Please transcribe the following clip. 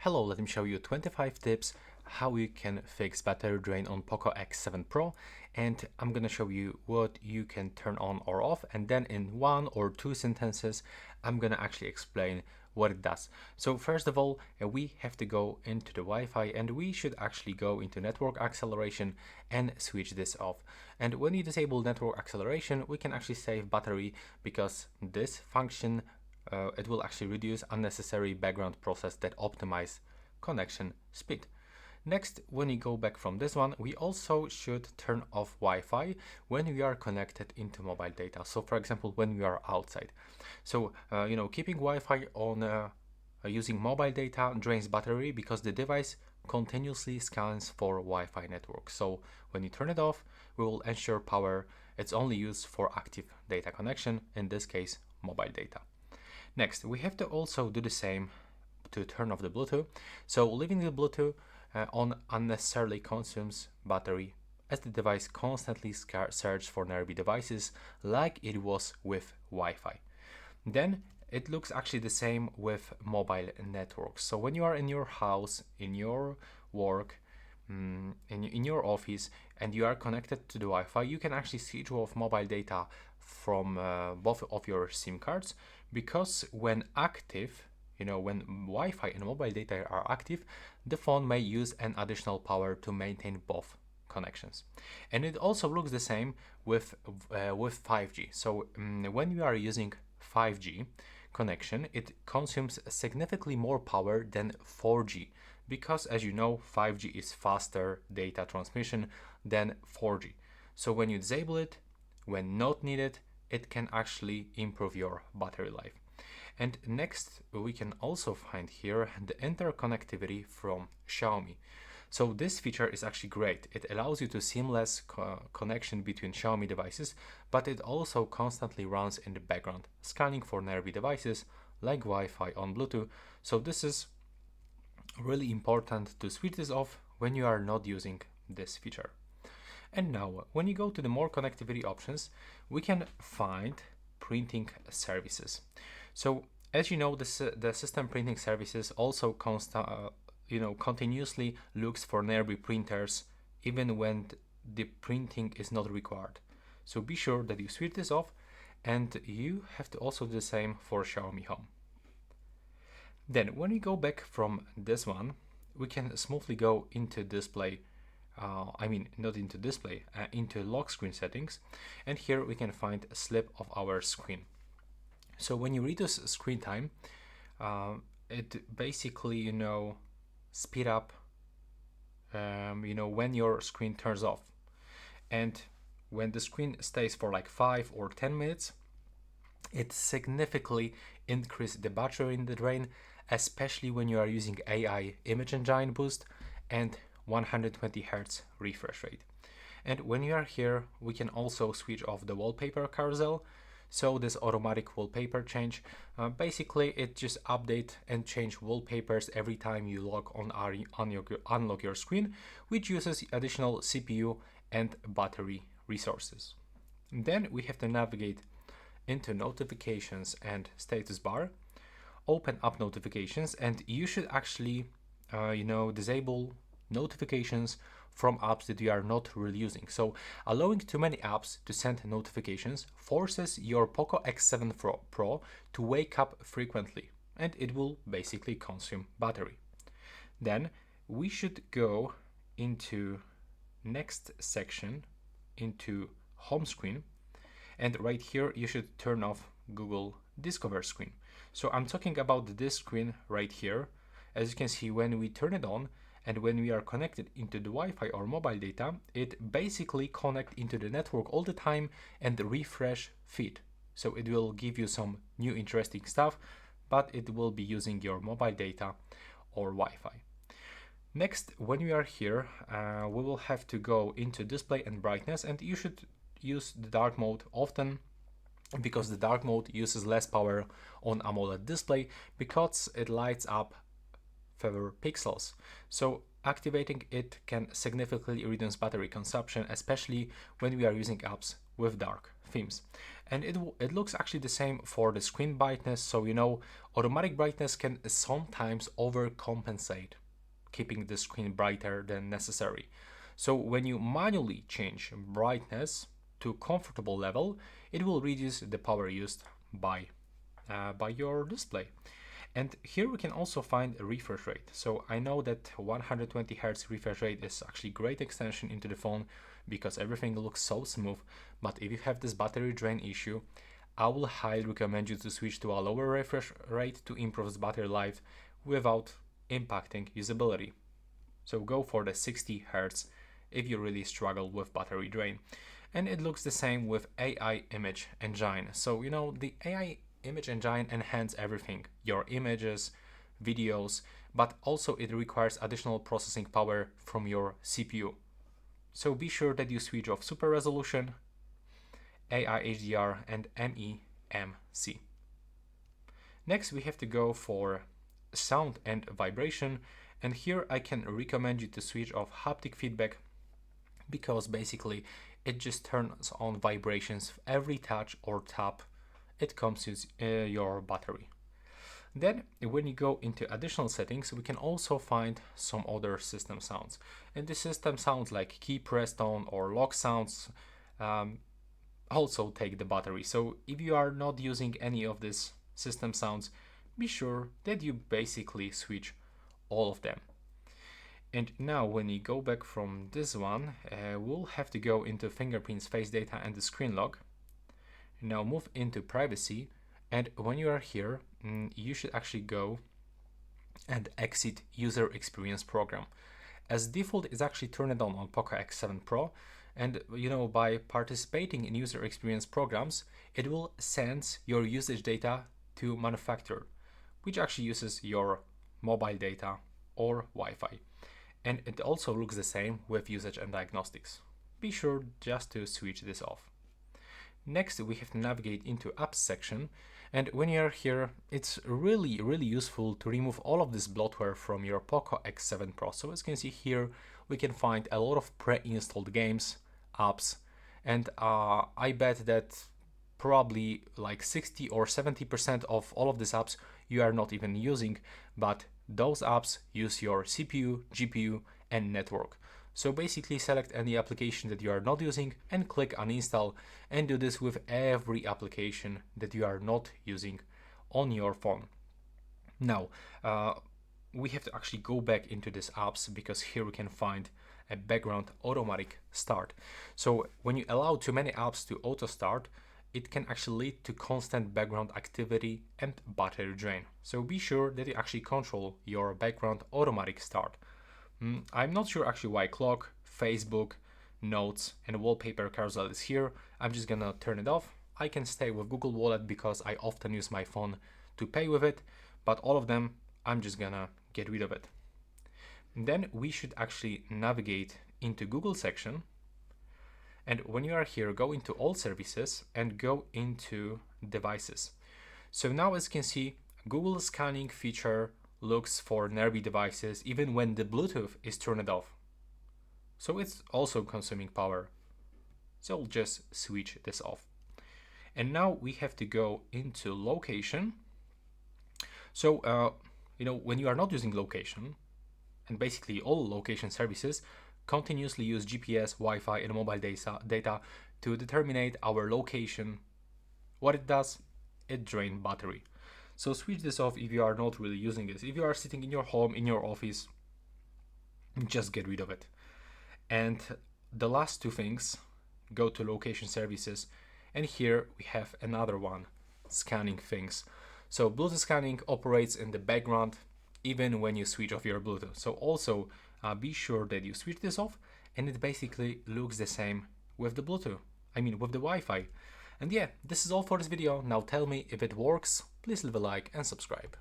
Hello, let me show you 25 tips how you can fix battery drain on Poco X7 Pro, and I'm gonna show you what you can turn on or off, and then in 1 or 2 sentences I'm gonna actually explain what it does. So first of all, we have to go into the Wi-Fi, and we should actually go into network acceleration and switch this off. And when you disable network acceleration, we can actually save battery, because this function it will actually reduce unnecessary background process that optimize connection speed. Next, when you go back from this one, we also should turn off Wi-Fi when we are connected into mobile data. So for example, when we are outside. So, keeping Wi-Fi on using mobile data drains battery, because the device continuously scans for Wi-Fi network. So when you turn it off, we will ensure power it's only used for active data connection, in this case, mobile data. Next, we have to also do the same to turn off the Bluetooth. So leaving the Bluetooth on unnecessarily consumes battery, as the device constantly searches for nearby devices like it was with Wi-Fi. Then it looks actually the same with mobile networks. So when you are in your house, in your work, in your office, and you are connected to the Wi-Fi, you can actually switch off mobile data from both of your SIM cards, because when active, when Wi-Fi and mobile data are active, the phone may use an additional power to maintain both connections. And it also looks the same with 5G. So when you are using 5G connection, it consumes significantly more power than 4G, because as you know, 5G is faster data transmission than 4G. So when you disable it, when not needed, it can actually improve your battery life. And next, we can also find here the interconnectivity from Xiaomi. So this feature is actually great. It allows you to seamless connection between Xiaomi devices, but it also constantly runs in the background, scanning for nearby devices like Wi-Fi on Bluetooth. So this is really important to switch this off when you are not using this feature. And now, when you go to the more connectivity options, we can find printing services. So as you know, the system printing services also continuously looks for nearby printers, even when the printing is not required. So be sure that you switch this off, and you have to also do the same for Xiaomi Home. Then when we go back from this one, we can smoothly go into display, not into display, into lock screen settings, and here we can find a slip of our screen. So when you reduce screen time, it basically, speed up, when your screen turns off. And when the screen stays for like 5 or 10 minutes, it significantly increases the battery in the drain, especially when you are using AI image engine boost and 120 Hz refresh rate. And when you are here, we can also switch off the wallpaper carousel. So this automatic wallpaper change, basically it just update and change wallpapers every time you log on unlock your screen, which uses additional CPU and battery resources. And then we have to navigate into notifications and status bar, open up notifications, and you should actually disable notifications from apps that you are not really using. So allowing too many apps to send notifications forces your Poco X7 Pro to wake up frequently, and it will basically consume battery. Then we should go into next section, into home screen, and right here you should turn off Google Discover screen. So I'm talking about this screen right here. As you can see, when we turn it on and when we are connected into the Wi-Fi or mobile data, it basically connect into the network all the time and refresh feed. So it will give you some new interesting stuff, but it will be using your mobile data or Wi-Fi. Next, when we are here, we will have to go into display and brightness, and you should use the dark mode often, because the dark mode uses less power on AMOLED display, because it lights up fewer pixels. So Activating it can significantly reduce battery consumption, especially when we are using apps with dark themes. And it looks actually the same for the screen brightness. So automatic brightness can sometimes overcompensate, keeping the screen brighter than necessary. So when you manually change brightness to comfortable level, it will reduce the power used by your display. And here we can also find a refresh rate. So I know that 120 Hz refresh rate is actually great extension into the phone because everything looks so smooth. But if you have this battery drain issue, I will highly recommend you to switch to a lower refresh rate to improve the battery life without impacting usability. So go for the 60 Hz if you really struggle with battery drain. And it looks the same with AI image engine. So the AI image engine enhance everything, your images, videos, but also it requires additional processing power from your CPU. So be sure that you switch off super resolution, AI HDR and MEMC. Next we have to go for sound and vibration, and here I can recommend you to switch off haptic feedback because basically it just turns on vibrations every touch or tap it comes with your battery. Then when you go into additional settings, we can also find some other system sounds. And the system sounds like key press tone or lock sounds also take the battery. So if you are not using any of these system sounds, be sure that you basically switch all of them. And now when you go back from this one, we'll have to go into fingerprints, face data and the screen lock. Now move into privacy, and when you are here, you should actually go and exit user experience program. As default, it's actually turned on Poco X7 Pro, and by participating in user experience programs, it will send your usage data to manufacturer, which actually uses your mobile data or Wi-Fi. And it also looks the same with usage and diagnostics. Be sure just to switch this off. Next, we have to navigate into apps section, and when you're here, it's really useful to remove all of this bloatware from your Poco X7 Pro. So as you can see here, we can find a lot of pre-installed games, apps, and I bet that probably like 60 or 70% of all of these apps you are not even using, but those apps use your CPU, GPU, and network. So basically select any application that you are not using and click uninstall, and do this with every application that you are not using on your phone. Now, we have to actually go back into these apps because here we can find a background automatic start. So when you allow too many apps to auto start, it can actually lead to constant background activity and battery drain. So be sure that you actually control your background automatic start. I'm not sure actually why Clock, Facebook, Notes, and Wallpaper Carousel is here. I'm just gonna turn it off. I can stay with Google Wallet because I often use my phone to pay with it, but all of them, I'm just gonna get rid of it. And then we should actually navigate into Google section. And when you are here, go into all services and go into devices. So now as you can see, Google scanning feature looks for nearby devices even when the Bluetooth is turned off. So it's also consuming power. So we'll just switch this off. And now we have to go into location. So, when you are not using location, and basically all location services continuously use GPS, Wi-Fi, and mobile data to determine our location. What it does, it drains battery. So switch this off if you are not really using this. If you are sitting in your home, in your office, just get rid of it. And the last two things, go to location services, and here we have another one, scanning things. So Bluetooth scanning operates in the background even when you switch off your Bluetooth. So also be sure that you switch this off, and it basically looks the same with the Bluetooth, with the Wi-Fi. And yeah, this is all for this video. Now tell me if it works, please leave a like and subscribe.